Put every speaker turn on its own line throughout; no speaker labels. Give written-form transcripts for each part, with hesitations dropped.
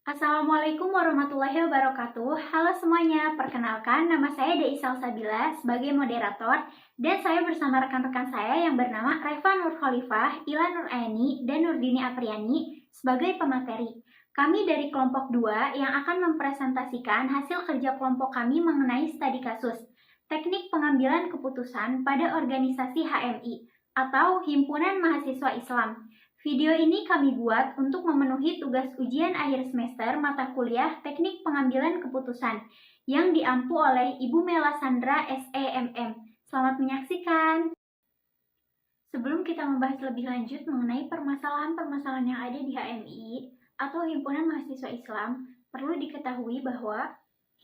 Assalamualaikum warahmatullahi wabarakatuh. Halo semuanya, perkenalkan nama saya Deisal Sabila sebagai moderator dan saya bersama rekan-rekan saya yang bernama Reva Nur Khalifah, Ila Nur Aini, dan Nurdini Apriani sebagai pemateri. Kami dari kelompok 2 yang akan mempresentasikan hasil kerja kelompok kami mengenai studi kasus teknik pengambilan keputusan pada organisasi HMI atau Himpunan Mahasiswa Islam. Video ini kami buat untuk memenuhi tugas ujian akhir semester mata kuliah Teknik Pengambilan Keputusan yang diampu oleh Ibu Mela Sandra SEMM. Selamat menyaksikan. Sebelum kita membahas lebih lanjut mengenai permasalahan-permasalahan yang ada di HMI atau Himpunan Mahasiswa Islam, perlu diketahui bahwa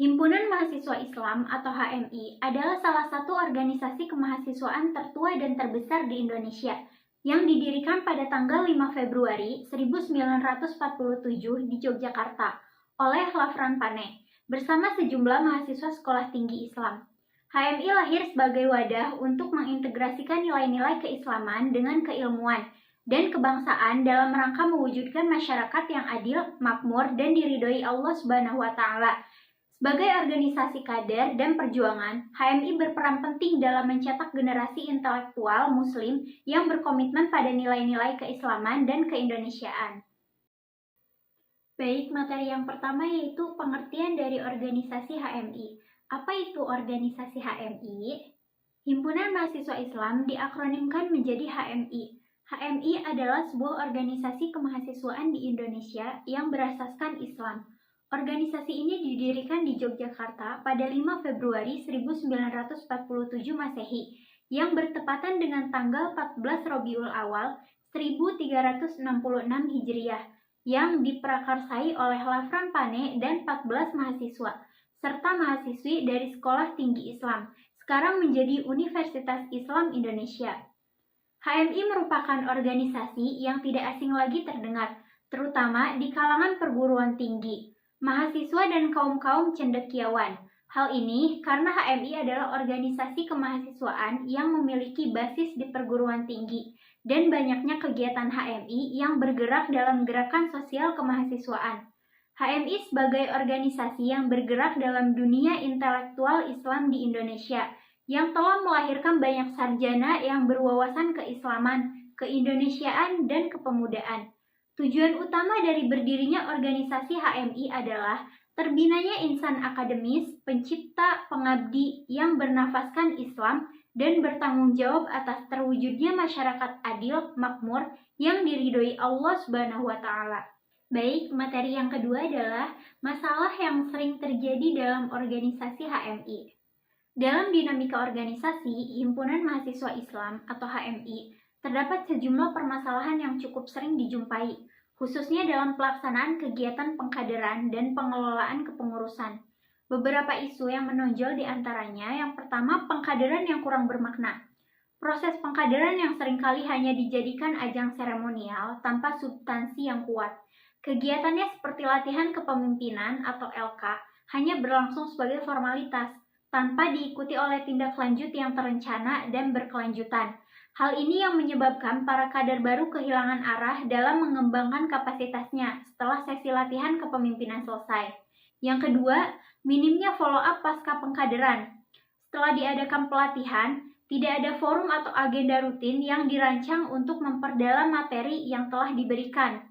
Himpunan Mahasiswa Islam atau HMI adalah salah satu organisasi kemahasiswaan tertua dan terbesar di Indonesia yang didirikan pada tanggal 5 Februari 1947 di Yogyakarta oleh Lafran Pane bersama sejumlah mahasiswa sekolah tinggi Islam. HMI lahir sebagai wadah untuk mengintegrasikan nilai-nilai keislaman dengan keilmuan dan kebangsaan dalam rangka mewujudkan masyarakat yang adil, makmur, dan diridhoi Allah Subhanahu wa Ta'ala. Sebagai organisasi kader dan perjuangan, HMI berperan penting dalam mencetak generasi intelektual Muslim yang berkomitmen pada nilai-nilai keislaman dan keindonesiaan. Baik, materi yang pertama yaitu pengertian dari organisasi HMI. Apa itu organisasi HMI? Himpunan Mahasiswa Islam diakronimkan menjadi HMI. HMI adalah sebuah organisasi kemahasiswaan di Indonesia yang berasaskan Islam. Organisasi ini didirikan di Yogyakarta pada 5 Februari 1947 Masehi yang bertepatan dengan tanggal 14 Rabiul Awal 1366 Hijriah yang diprakarsai oleh Lafran Pane dan 14 mahasiswa serta mahasiswi dari Sekolah Tinggi Islam, sekarang menjadi Universitas Islam Indonesia. HMI merupakan organisasi yang tidak asing lagi terdengar, terutama di kalangan perguruan tinggi, mahasiswa dan kaum-kaum cendekiawan. Hal ini karena HMI adalah organisasi kemahasiswaan yang memiliki basis di perguruan tinggi dan banyaknya kegiatan HMI yang bergerak dalam gerakan sosial kemahasiswaan. HMI sebagai organisasi yang bergerak dalam dunia intelektual Islam di Indonesia yang telah melahirkan banyak sarjana yang berwawasan keislaman, keindonesiaan, dan kepemudaan. Tujuan utama dari berdirinya organisasi HMI adalah terbinanya insan akademis, pencipta, pengabdi yang bernafaskan Islam dan bertanggung jawab atas terwujudnya masyarakat adil, makmur yang diridhoi Allah Subhanahu wa Ta'ala. Baik, materi yang kedua adalah masalah yang sering terjadi dalam organisasi HMI. Dalam dinamika organisasi, Himpunan Mahasiswa Islam atau HMI, terdapat sejumlah permasalahan yang cukup sering dijumpai, khususnya dalam pelaksanaan kegiatan pengkaderan dan pengelolaan kepengurusan. Beberapa isu yang menonjol di antaranya, yang pertama, pengkaderan yang kurang bermakna. Proses pengkaderan yang seringkali hanya dijadikan ajang seremonial tanpa substansi yang kuat. Kegiatannya seperti latihan kepemimpinan atau LK hanya berlangsung sebagai formalitas, tanpa diikuti oleh tindak lanjut yang terencana dan berkelanjutan. Hal ini yang menyebabkan para kader baru kehilangan arah dalam mengembangkan kapasitasnya setelah sesi latihan kepemimpinan selesai. Yang kedua, minimnya follow-up pasca pengkaderan. Setelah diadakan pelatihan, tidak ada forum atau agenda rutin yang dirancang untuk memperdalam materi yang telah diberikan.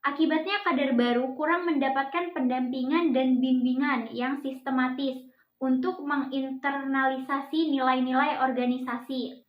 Akibatnya kader baru kurang mendapatkan pendampingan dan bimbingan yang sistematis untuk menginternalisasi nilai-nilai organisasi.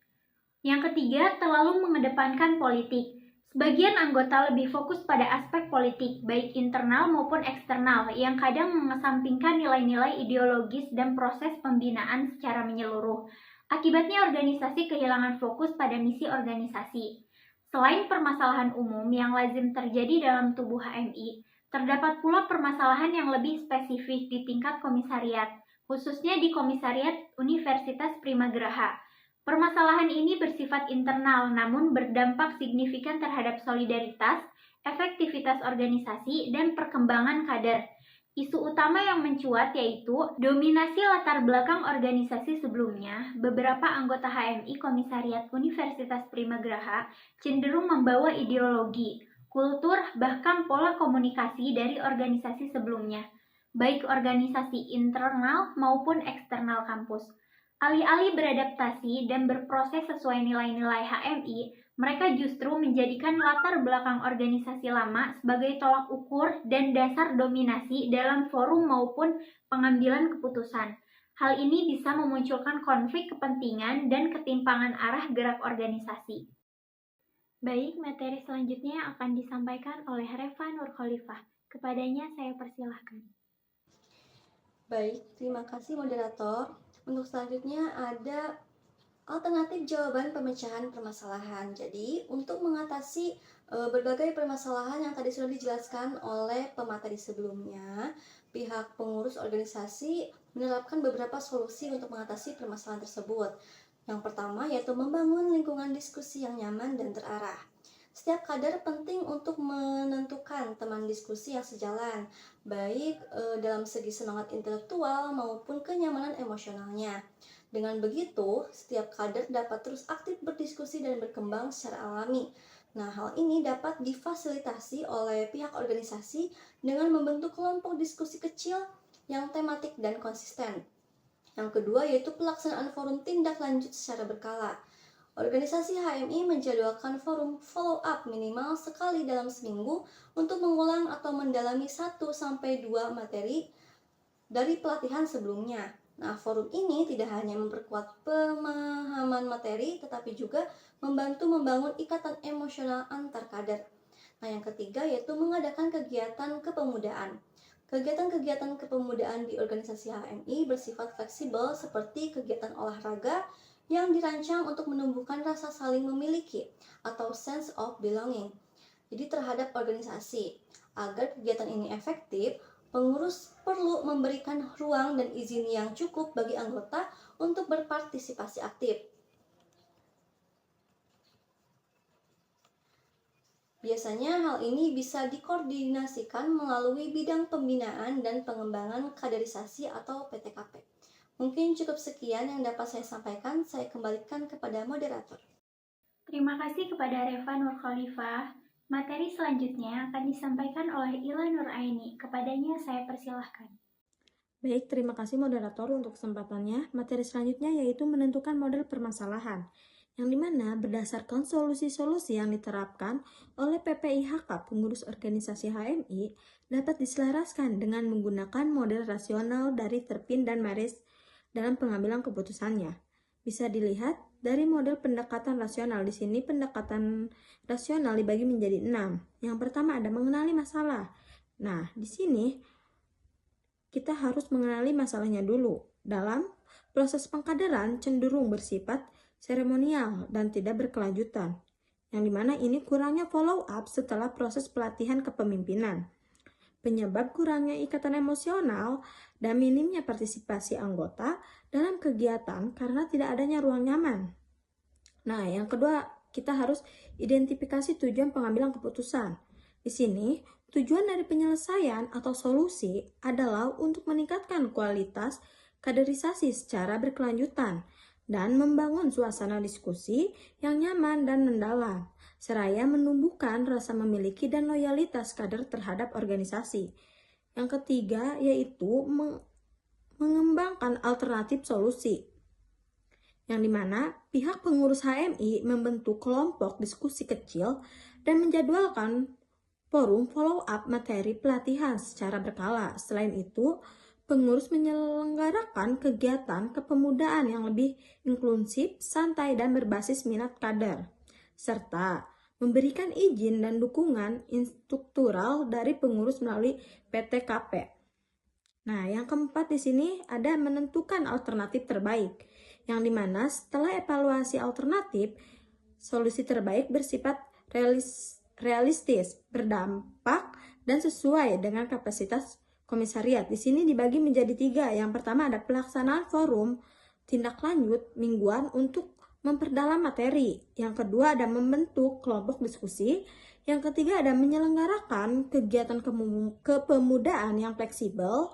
Yang ketiga, terlalu mengedepankan politik. Sebagian anggota lebih fokus pada aspek politik, baik internal maupun eksternal, yang kadang mengesampingkan nilai-nilai ideologis dan proses pembinaan secara menyeluruh. Akibatnya organisasi kehilangan fokus pada misi organisasi. Selain permasalahan umum yang lazim terjadi dalam tubuh HMI, terdapat pula permasalahan yang lebih spesifik di tingkat komisariat, khususnya di Komisariat Universitas Primagraha. Permasalahan ini bersifat internal namun berdampak signifikan terhadap solidaritas, efektivitas organisasi, dan perkembangan kader. Isu utama yang mencuat yaitu dominasi latar belakang organisasi sebelumnya. Beberapa anggota HMI Komisariat Universitas Primagraha cenderung membawa ideologi, kultur, bahkan pola komunikasi dari organisasi sebelumnya, baik organisasi internal maupun eksternal kampus. Alih-alih beradaptasi dan berproses sesuai nilai-nilai HMI, mereka justru menjadikan latar belakang organisasi lama sebagai tolak ukur dan dasar dominasi dalam forum maupun pengambilan keputusan. Hal ini bisa memunculkan konflik kepentingan dan ketimpangan arah gerak organisasi. Baik, materi selanjutnya akan disampaikan oleh Reva Nurkhalifah. Kepadanya saya persilahkan.
Baik, terima kasih moderator. Untuk selanjutnya ada alternatif jawaban pemecahan permasalahan. Jadi, untuk mengatasi berbagai permasalahan yang tadi sudah dijelaskan oleh pemateri sebelumnya, pihak pengurus organisasi menerapkan beberapa solusi untuk mengatasi permasalahan tersebut. Yang pertama yaitu membangun lingkungan diskusi yang nyaman dan terarah. Setiap kader penting untuk menentukan teman diskusi yang sejalan, baik dalam segi semangat intelektual maupun kenyamanan emosionalnya. Dengan begitu, setiap kader dapat terus aktif berdiskusi dan berkembang secara alami. Nah, hal ini dapat difasilitasi oleh pihak organisasi dengan membentuk kelompok diskusi kecil yang tematik dan konsisten. Yang kedua yaitu pelaksanaan forum tindak lanjut secara berkala. Organisasi HMI menjadwalkan forum follow-up minimal sekali dalam seminggu untuk mengulang atau mendalami 1-2 materi dari pelatihan sebelumnya. Nah, forum ini tidak hanya memperkuat pemahaman materi, tetapi juga membantu membangun ikatan emosional antar kader. Nah, yang ketiga yaitu mengadakan kegiatan kepemudaan. Kegiatan-kegiatan kepemudaan di organisasi HMI bersifat fleksibel seperti kegiatan olahraga, yang dirancang untuk menumbuhkan rasa saling memiliki atau sense of belonging. Jadi terhadap organisasi. Agar kegiatan ini efektif, pengurus perlu memberikan ruang dan izin yang cukup bagi anggota untuk berpartisipasi aktif. Biasanya hal ini bisa dikoordinasikan melalui bidang pembinaan dan pengembangan kaderisasi atau PTKP. Mungkin cukup sekian yang dapat saya sampaikan. Saya kembalikan kepada moderator.
Terima kasih kepada Reva Nurkhalifah. Materi selanjutnya akan disampaikan oleh Ila Nuraini. Kepadanya saya persilahkan.
Baik, terima kasih moderator untuk kesempatannya. Materi selanjutnya yaitu menentukan model permasalahan, yang dimana berdasarkan solusi-solusi yang diterapkan oleh PPIHK, pengurus organisasi HMI, dapat diselaraskan dengan menggunakan model rasional dari Turpin dan Maris dalam pengambilan keputusannya. Bisa dilihat dari model pendekatan rasional. Di sini pendekatan rasional dibagi menjadi 6. Yang pertama ada mengenali masalah. Nah, di sini kita harus mengenali masalahnya dulu. Dalam proses pengkaderan cenderung bersifat seremonial dan tidak berkelanjutan, yang dimana ini kurangnya follow up setelah proses pelatihan kepemimpinan. Penyebab kurangnya ikatan emosional dan minimnya partisipasi anggota dalam kegiatan karena tidak adanya ruang nyaman. Nah, yang kedua, kita harus identifikasi tujuan pengambilan keputusan. Di sini, tujuan dari penyelesaian atau solusi adalah untuk meningkatkan kualitas kaderisasi secara berkelanjutan dan membangun suasana diskusi yang nyaman dan mendalam, seraya menumbuhkan rasa memiliki dan loyalitas kader terhadap organisasi. Yang ketiga yaitu mengembangkan alternatif solusi, yang dimana pihak pengurus HMI membentuk kelompok diskusi kecil dan menjadwalkan forum follow-up materi pelatihan secara berkala. Selain itu, pengurus menyelenggarakan kegiatan kepemudaan yang lebih inklusif, santai, dan berbasis minat kader, serta memberikan izin dan dukungan instruktural dari pengurus melalui PTKP. Nah, yang keempat di sini ada menentukan alternatif terbaik, yang dimana setelah evaluasi alternatif, solusi terbaik bersifat realistis, berdampak, dan sesuai dengan kapasitas komisariat. Di sini dibagi menjadi 3. Yang pertama ada pelaksanaan forum tindak lanjut mingguan untuk memperdalam materi. Yang kedua ada membentuk kelompok diskusi. Yang ketiga ada menyelenggarakan kegiatan kepemudaan yang fleksibel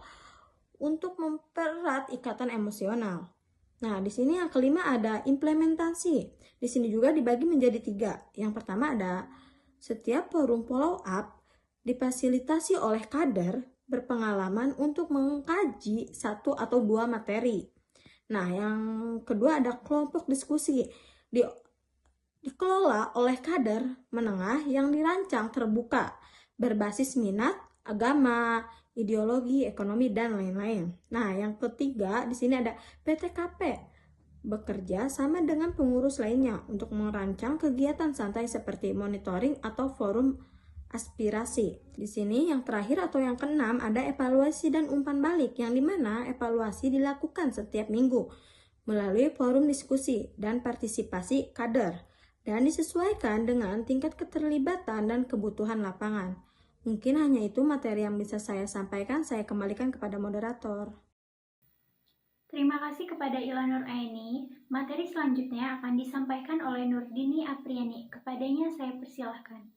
untuk mempererat ikatan emosional. Nah, di sini yang kelima ada implementasi. Di sini juga dibagi menjadi 3. Yang pertama ada Setiap forum follow up difasilitasi oleh kader berpengalaman untuk mengkaji satu atau dua materi. Nah, yang kedua ada kelompok diskusi. Dikelola oleh kader menengah yang dirancang terbuka, berbasis minat, agama, ideologi, ekonomi, dan lain-lain. Nah, yang ketiga di sini ada PTKP, bekerja sama dengan pengurus lainnya untuk merancang kegiatan santai seperti monitoring atau forum aspirasi. Di sini yang terakhir atau yang keenam ada evaluasi dan umpan balik, yang dimana evaluasi dilakukan setiap minggu melalui forum diskusi dan partisipasi kader dan disesuaikan dengan tingkat keterlibatan dan kebutuhan lapangan. Mungkin hanya itu materi yang bisa saya sampaikan. Saya kembalikan kepada moderator.
Terima kasih kepada Ila Nur Aini. Materi selanjutnya akan disampaikan oleh Nurdini Apriani. Kepadanya saya persilahkan.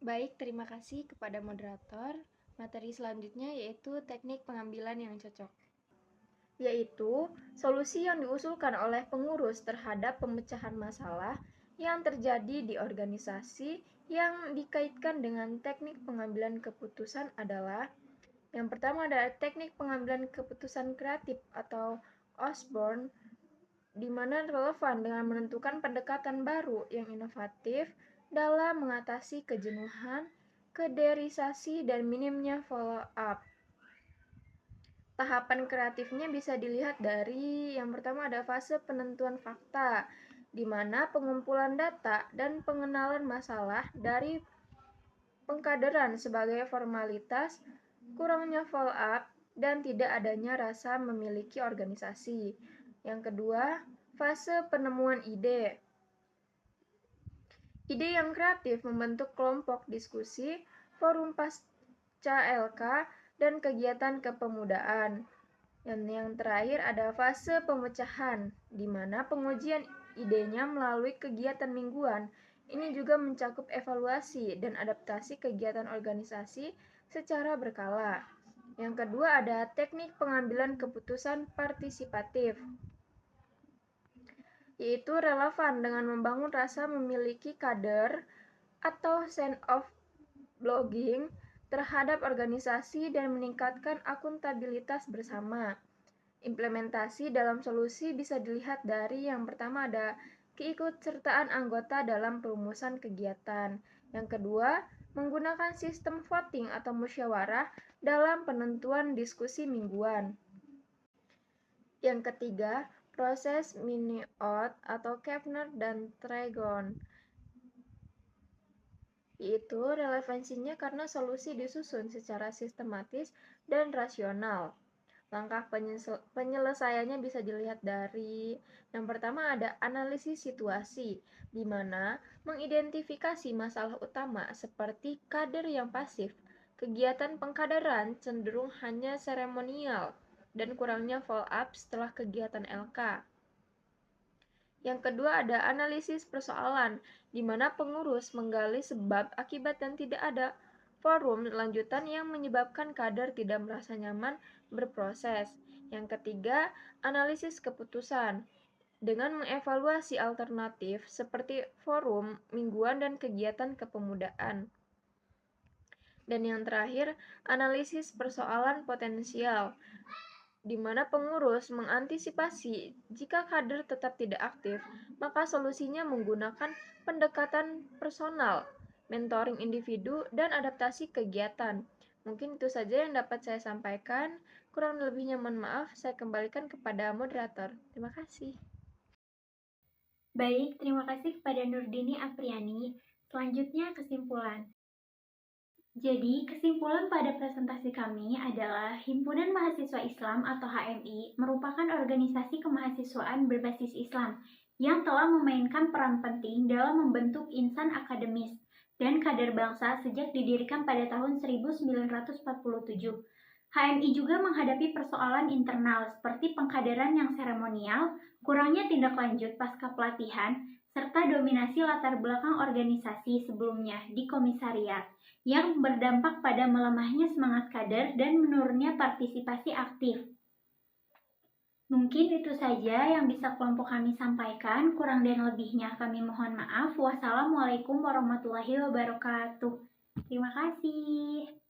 Baik, terima kasih kepada moderator. Materi selanjutnya yaitu teknik pengambilan yang cocok, yaitu solusi yang diusulkan oleh pengurus terhadap pemecahan masalah yang terjadi di organisasi yang dikaitkan dengan teknik pengambilan keputusan adalah: yang pertama adalah teknik pengambilan keputusan kreatif atau Osborne, di mana relevan dengan menentukan pendekatan baru yang inovatif dalam mengatasi kejenuhan, kaderisasi, dan minimnya follow-up. Tahapan kreatifnya bisa dilihat dari yang pertama ada fase penentuan fakta, di mana pengumpulan data dan pengenalan masalah dari pengkaderan sebagai formalitas, kurangnya follow-up, dan tidak adanya rasa memiliki organisasi. Yang kedua, fase penemuan ide. Ide yang kreatif membentuk kelompok diskusi, forum pasca LK, dan kegiatan kepemudaan. Dan yang terakhir ada fase pemecahan, di mana pengujian idenya melalui kegiatan mingguan. Ini juga mencakup evaluasi dan adaptasi kegiatan organisasi secara berkala. Yang kedua ada teknik pengambilan keputusan partisipatif, yaitu relevan dengan membangun rasa memiliki kader atau sense of belonging terhadap organisasi dan meningkatkan akuntabilitas bersama. Implementasi dalam solusi bisa dilihat dari yang pertama ada keikutsertaan anggota dalam perumusan kegiatan. Yang kedua, menggunakan sistem voting atau musyawarah dalam penentuan diskusi mingguan. Yang ketiga, proses Minot atau Kepner dan Tragon, yaitu relevansinya karena solusi disusun secara sistematis dan rasional. Langkah penyelesaiannya bisa dilihat dari yang pertama ada analisis situasi, di mana mengidentifikasi masalah utama seperti kader yang pasif, kegiatan pengkaderan cenderung hanya seremonial, dan kurangnya follow-up setelah kegiatan LK. Yang kedua ada analisis persoalan, di mana pengurus menggali sebab, akibat, dan tidak ada forum lanjutan yang menyebabkan kader tidak merasa nyaman berproses. Yang ketiga, analisis keputusan, dengan mengevaluasi alternatif seperti forum, mingguan, dan kegiatan kepemudaan. Dan yang terakhir, analisis persoalan potensial, di mana pengurus mengantisipasi jika kader tetap tidak aktif, maka solusinya menggunakan pendekatan personal, mentoring individu, dan adaptasi kegiatan. Mungkin itu saja yang dapat saya sampaikan. Kurang lebihnya mohon maaf, saya kembalikan kepada moderator. Terima kasih.
Baik, terima kasih kepada Nurdini Apriani. Selanjutnya kesimpulan. Jadi, kesimpulan pada presentasi kami adalah Himpunan Mahasiswa Islam atau HMI merupakan organisasi kemahasiswaan berbasis Islam yang telah memainkan peran penting dalam membentuk insan akademis dan kader bangsa sejak didirikan pada tahun 1947. HMI juga menghadapi persoalan internal seperti pengkaderan yang seremonial, kurangnya tindak lanjut pasca pelatihan, serta dominasi latar belakang organisasi sebelumnya di komisariat, yang berdampak pada melemahnya semangat kader dan menurunnya partisipasi aktif. Mungkin itu saja yang bisa kelompok kami sampaikan. Kurang dan lebihnya kami mohon maaf. Wassalamualaikum warahmatullahi wabarakatuh. Terima kasih.